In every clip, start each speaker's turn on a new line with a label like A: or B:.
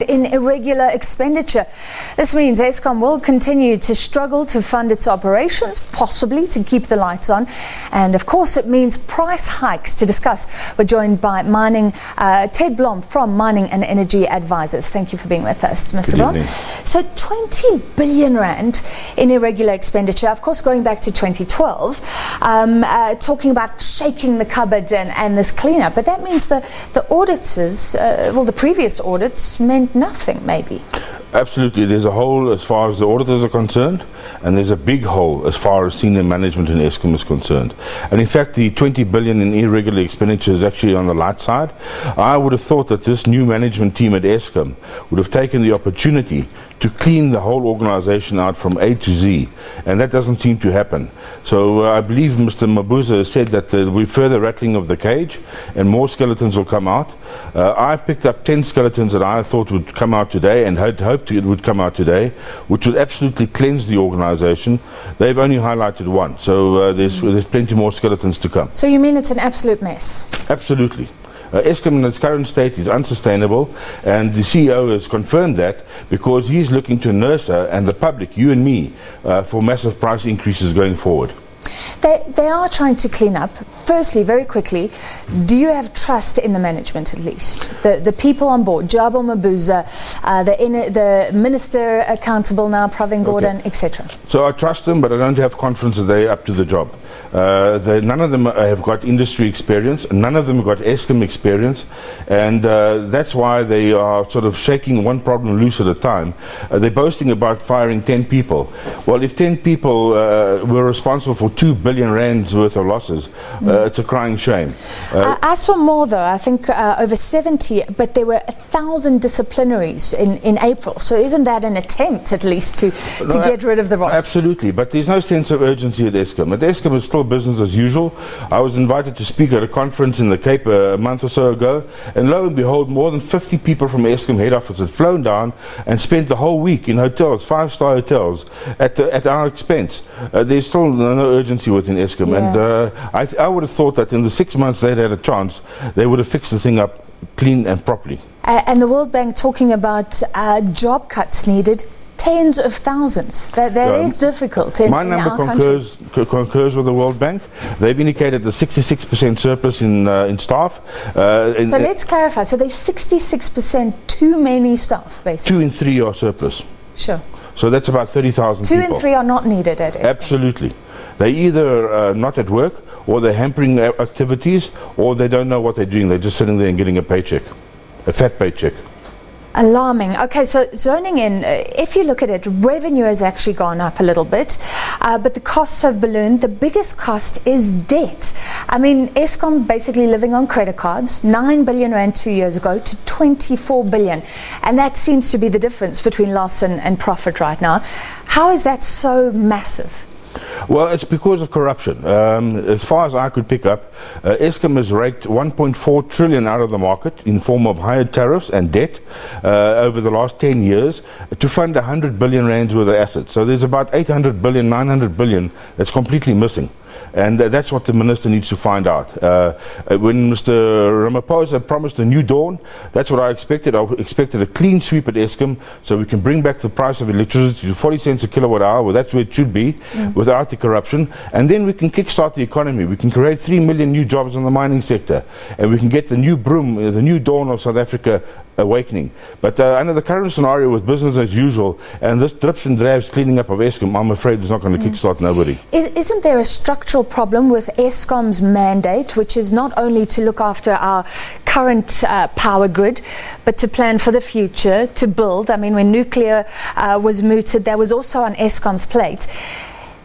A: In irregular expenditure. This means Eskom will continue to struggle to fund its operations, possibly to keep the lights on. And of course it means price hikes. To discuss, we're joined by Ted Blom from Mining and Energy Advisors. Thank you for being with us, Mr. Blom. So 20 billion rand in irregular expenditure, of course going back to 2012, talking about shaking the cupboard and this cleanup. But that means the auditors, the previous audits meant nothing, maybe.
B: Absolutely. There's a hole as far as the auditors are concerned, and there's a big hole as far as senior management in Eskom is concerned. And in fact, the 20 billion in irregular expenditure is actually on the light side. I would have thought that this new management team at Eskom would have taken the opportunity to clean the whole organization out from A to Z, and that doesn't seem to happen. So I believe Mr. Mabuza has said that there will be further rattling of the cage and more skeletons will come out. I picked up 10 skeletons that I thought would come out today and had hoped it would come out today, which would absolutely cleanse the organization. They've only highlighted one, so there's plenty more skeletons to come.
A: So you mean it's an absolute mess?
B: Absolutely. Eskom in its current state is unsustainable, and the CEO has confirmed that because he's looking to NERSA and the public, you and me, for massive price increases going forward.
A: They are trying to clean up. Firstly, very quickly, do you have trust in the management at least? The people on board, Jabo Mabuza, the minister accountable now, Pravin Gordhan,
B: Okay.
A: etc.
B: So I trust them, but I don't have confidence that they're up to the job. None of them have got industry experience, none of them have got Eskom experience, and that's why they are sort of shaking one problem loose at a time. They're boasting about firing 10 people. Well, if 10 people were responsible for 2 billion rands worth of losses, it's a crying shame.
A: I saw more though, I think over 70, but there were 1,000 disciplinaries in April. So isn't that an attempt at least to get rid of the rot?
B: Absolutely, but there's no sense of urgency at Eskom. At Eskom it's still business as usual. I was invited to speak at a conference in the Cape a month or so ago, and lo and behold, more than 50 people from Eskom head office had flown down and spent the whole week in hotels, 5-star hotels, at our expense. There's still no urgency within Eskom, and I would have thought that in the 6 months they'd had a chance, they would have fixed the thing up clean and properly.
A: And the World Bank talking about job cuts needed. Tens of thousands. That is difficult.
B: My number concurs with the World Bank. They've indicated the 66% surplus in staff.
A: So let's clarify. So there's 66% too many staff, basically.
B: 2 in 3 are surplus.
A: Sure.
B: So that's about 30,000 people.
A: 2 in 3 are not needed at Eskom.
B: Absolutely. They're either not at work, or they're hampering their activities, or they don't know what they're doing. They're just sitting there and getting a paycheck, a fat paycheck.
A: Alarming. Okay, so zoning in, if you look at it, revenue has actually gone up a little bit, but the costs have ballooned. The biggest cost is debt. I mean, Eskom basically living on credit cards, 9 billion rand 2 years ago to 24 billion. And that seems to be the difference between loss and profit right now. How is that so massive?
B: Well, it's because of corruption. As far as I could pick up, Eskom has raked 1.4 trillion out of the market in form of higher tariffs and debt over the last 10 years to fund 100 billion rands worth of assets. So there's about 800 billion, 900 billion that's completely missing. And that's what the minister needs to find out. When Mr. Ramaphosa promised a new dawn, that's what I expected. I expected a clean sweep at Eskom so we can bring back the price of electricity to 40 cents a kilowatt hour. Well, that's where it should be, without the corruption. And then we can kickstart the economy. We can create 3 million new jobs in the mining sector. And we can get the new broom, the new dawn of South Africa awakening. But under the current scenario with business as usual and this drips and drabs cleaning up of Eskom, I'm afraid it's not going to kickstart nobody.
A: Isn't there a structural problem with Eskom's mandate, which is not only to look after our current power grid, but to plan for the future, to build? I mean, when nuclear was mooted, that was also on Eskom's plate.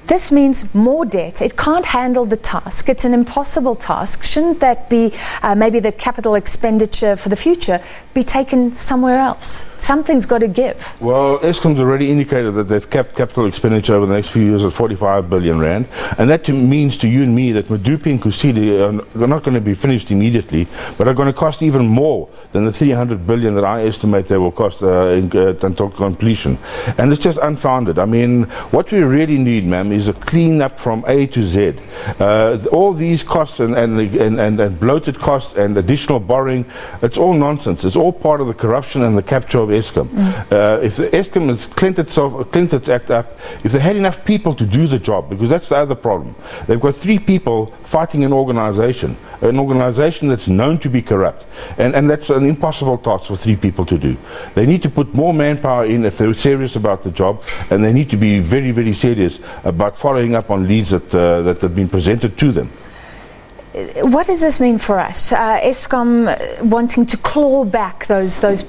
A: This means more debt. It can't handle the task. It's an impossible task. Shouldn't that be maybe the capital expenditure for the future be taken somewhere else? Something's got to give.
B: Well, Eskom's already indicated that they've kept capital expenditure over the next few years at 45 billion rand, and that means to you and me that Medupi and Kusile are not going to be finished immediately, but are going to cost even more than the 300 billion that I estimate they will cost until completion. And it's just unfounded. I mean, what we really need, ma'am, is a clean up from A to Z. All these costs and bloated costs and additional borrowing, it's all nonsense. It's all part of the corruption and the capture of Eskom. If the Eskom has cleaned its act up, if they had enough people to do the job, because that's the other problem. They've got 3 people fighting an organization that's known to be corrupt. And that's an impossible task for 3 people to do. They need to put more manpower in if they're serious about the job, and they need to be very, very serious about following up on leads that have been presented to them.
A: What does this mean for us? Eskom wanting to claw back those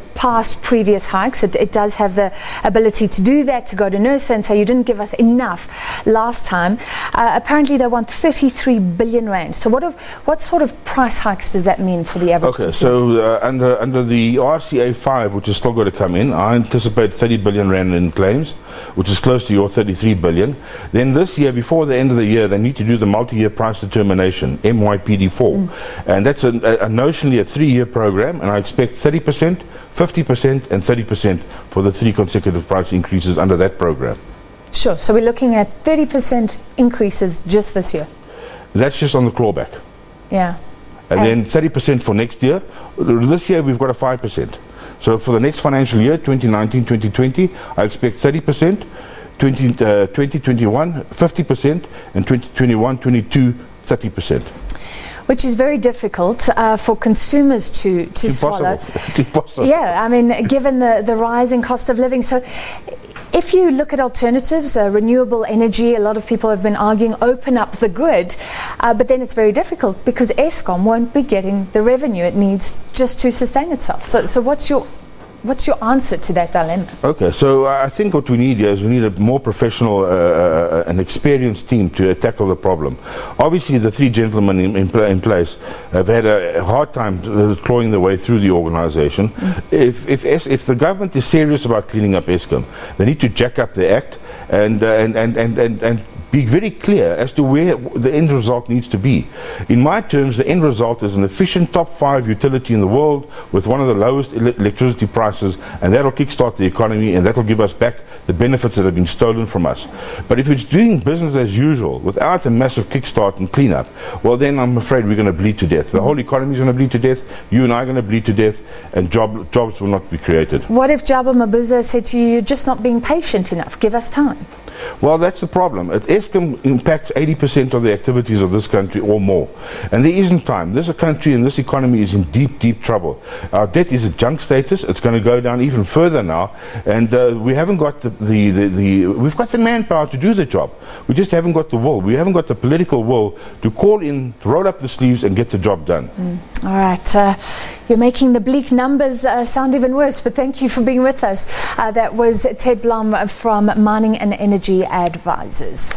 A: previous hikes. It does have the ability to do that, to go to NERSA and say you didn't give us enough last time. Apparently they want 33 billion rand. So what sort of price hikes does that mean for the average consumer?
B: So under the RCA 5, which is still going to come in, I anticipate 30 billion rand in claims, which is close to your 33 billion. Then this year, before the end of the year, they need to do the multi-year price determination, MYPD4. And that's notionally a 3-year program, and I expect 30%, 50% and 30% for the 3 consecutive price increases under that program.
A: Sure, so we're looking at 30% increases just this year.
B: That's just on the clawback.
A: Yeah.
B: And then 30% for next year. This year we've got a 5%. So for the next financial year, 2019-2020, I expect 30%, 2021, 50%, and 2021-22, 30%.
A: Which is very difficult for consumers to swallow.
B: Impossible.
A: Yeah, I mean, given the rising cost of living. So if you look at alternatives, renewable energy, a lot of people have been arguing, open up the grid, but then it's very difficult because Eskom won't be getting the revenue it needs just to sustain itself. So what's your answer to that dilemma? Okay,
B: so I think what we need here is we need a more professional and experienced team to tackle the problem. Obviously, the 3 gentlemen in place have had a hard time clawing their way through the organization. If the government is serious about cleaning up Eskom, they need to jack up the act and be very clear as to where the end result needs to be. In my terms, the end result is an efficient top 5 utility in the world with one of the lowest electricity prices, and that'll kickstart the economy and that'll give us back the benefits that have been stolen from us. But if it's doing business as usual without a massive kickstart and cleanup, well then I'm afraid we're going to bleed to death. The whole economy is going to bleed to death, you and I are going to bleed to death, and jobs will not be created.
A: What if Jabba Mabuza said to you, you're just not being patient enough, give us time?
B: Well, that's the problem. Eskom impacts 80% of the activities of this country or more. And there isn't time. This country and this economy is in deep, deep trouble. Our debt is at junk status. It's going to go down even further now. And we haven't got we've got the manpower to do the job. We just haven't got the will. We haven't got the political will to call in, to roll up the sleeves and get the job done.
A: All right. You're making the bleak numbers sound even worse, but thank you for being with us. That was Ted Blom from Mining and Energy Advisors.